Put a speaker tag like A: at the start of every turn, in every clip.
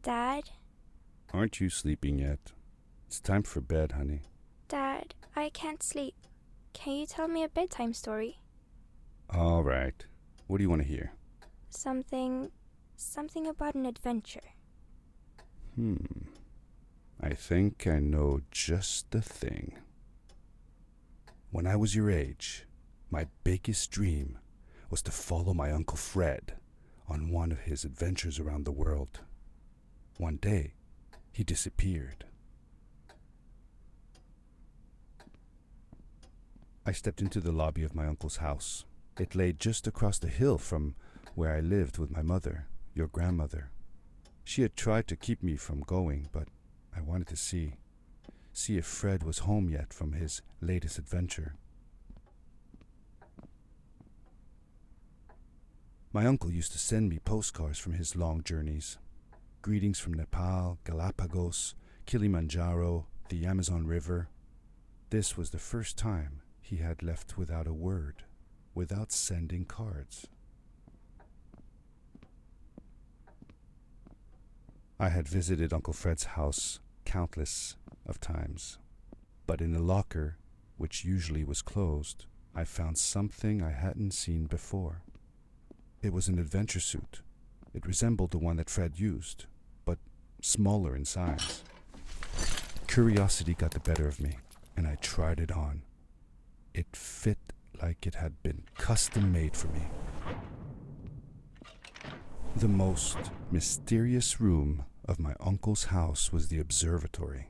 A: Dad?
B: Aren't you sleeping yet? It's time for bed, honey.
A: Dad, I can't sleep. Can you tell me a bedtime story?
B: All right. What do you want to hear?
A: Something about an adventure.
B: I think I know just the thing. When I was your age, my biggest dream was to follow my Uncle Fred on one of his adventures around the world. One day, he disappeared. I stepped into the lobby of my uncle's house. It lay just across the hill from where I lived with my mother, your grandmother. She had tried to keep me from going, but I wanted to see if Fred was home yet from his latest adventure. My uncle used to send me postcards from his long journeys. Greetings from Nepal, Galapagos, Kilimanjaro, the Amazon River. This was the first time he had left without a word, without sending cards. I had visited Uncle Fred's house countless of times, but in a locker, which usually was closed, I found something I hadn't seen before. It was an adventure suit. It resembled the one that Fred used, but smaller in size. Curiosity got the better of me, and I tried it on. It fit like it had been custom made for me. The most mysterious room of my uncle's house was the observatory.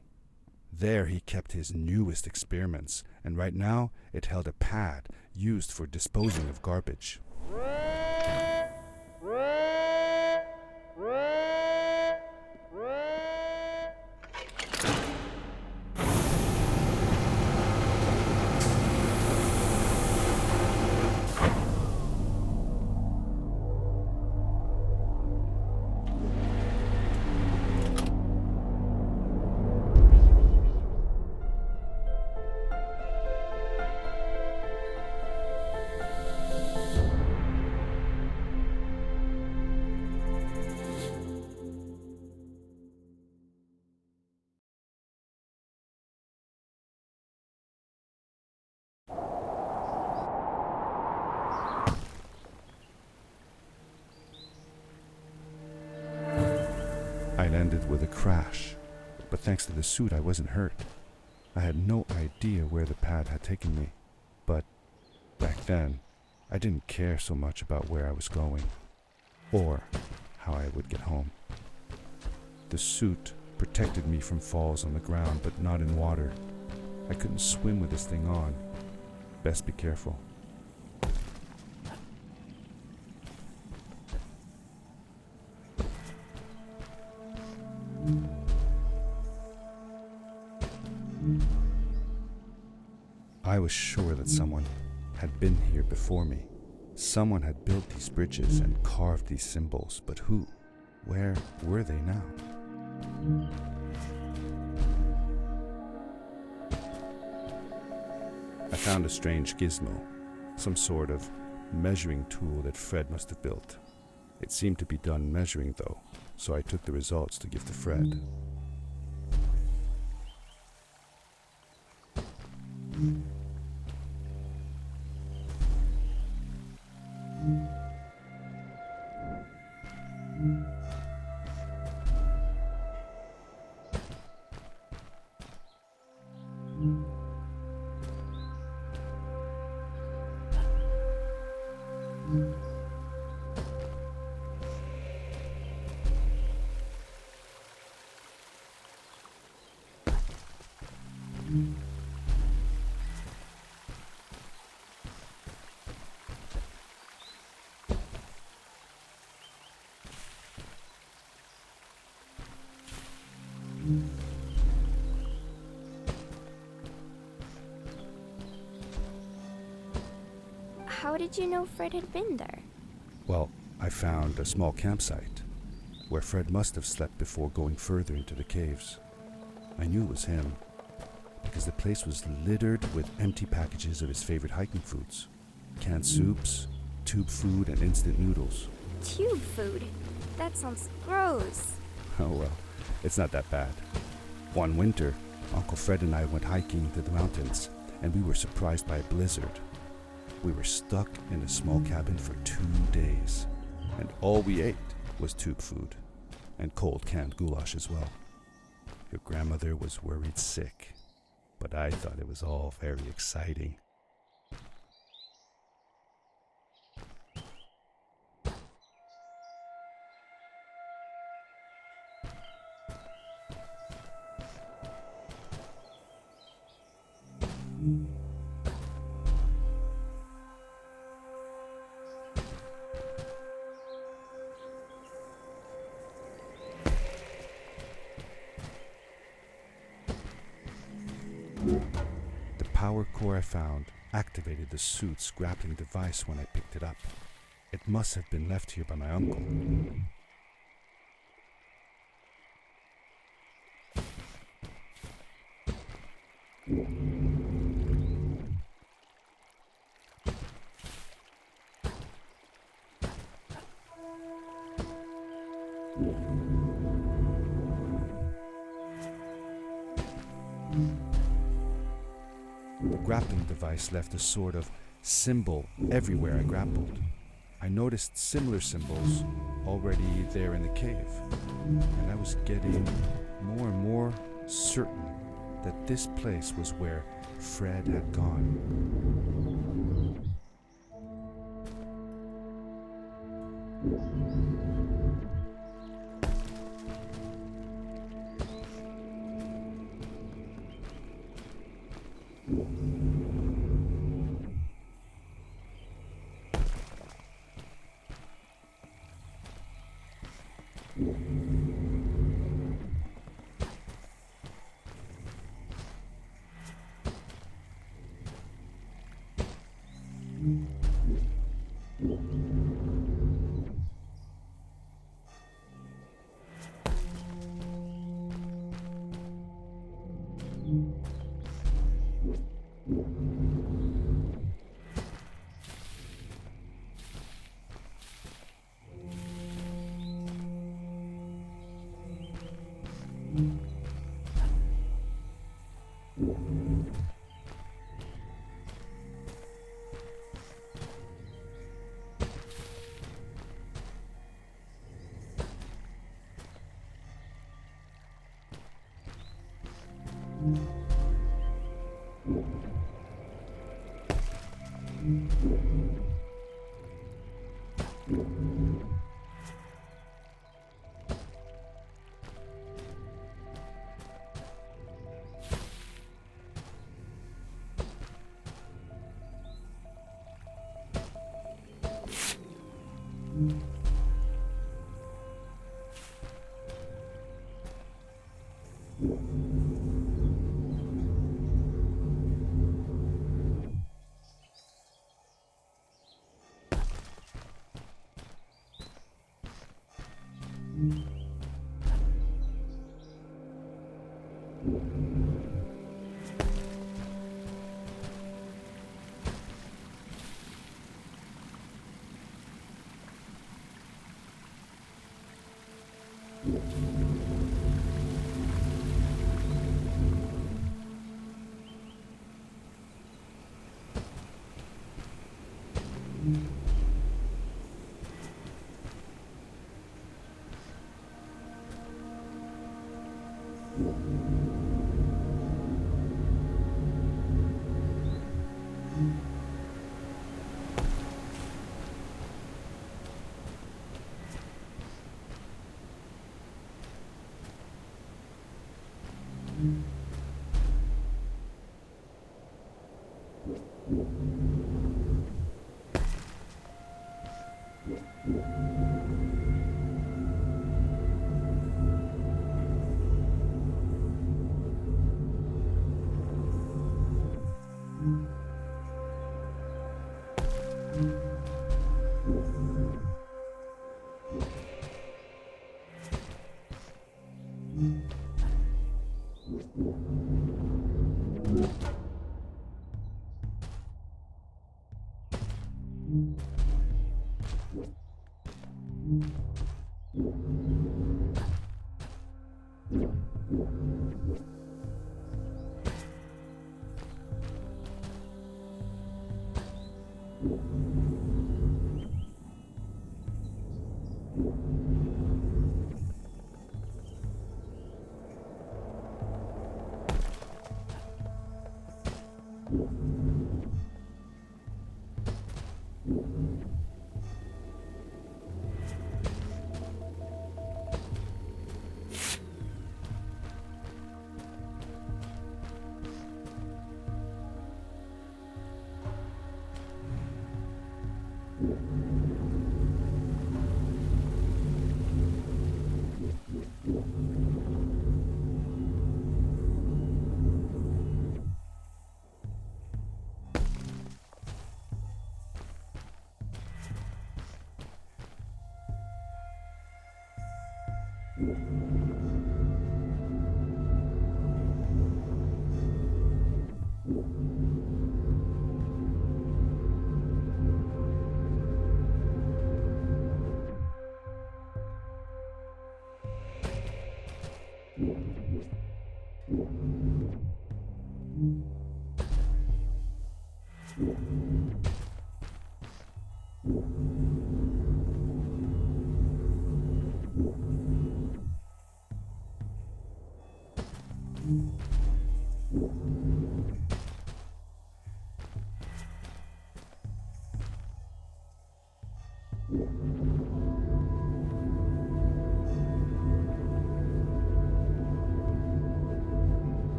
B: There he kept his newest experiments, and right now it held a pad used for disposing of garbage. I landed with a crash, but thanks to the suit I wasn't hurt. I had no idea where the pad had taken me, but back then I didn't care so much about where I was going, or how I would get home. The suit protected me from falls on the ground, but not in water. I couldn't swim with this thing on. Best be careful. I was sure that someone had been here before me. Someone had built these bridges and carved these symbols, but who? Where were they now? I found a strange gizmo, some sort of measuring tool that Fred must have built. It seemed to be done measuring though, so I took the results to give to Fred.
A: How did you know Fred had been there?
B: Well, I found a small campsite where Fred must have slept before going further into the caves. I knew it was him because the place was littered with empty packages of his favorite hiking foods. Canned soups, tube food, and instant noodles.
A: Tube food? That sounds gross.
B: Oh well, it's not that bad. One winter, Uncle Fred and I went hiking to the mountains, and we were surprised by a blizzard. We were stuck in a small cabin for 2 days, and all we ate was tube food, and cold canned goulash as well. Your grandmother was worried sick, but I thought it was all very exciting. The power core I found activated the suit's grappling device when I picked it up. It must have been left here by my uncle. The grappling device left a sort of symbol everywhere I grappled. I noticed similar symbols already there in the cave, and I was getting more and more certain that this place was where Fred had gone.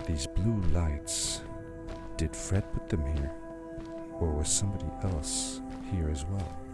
B: These blue lights. Did Fred put them here? Or was somebody else here as well?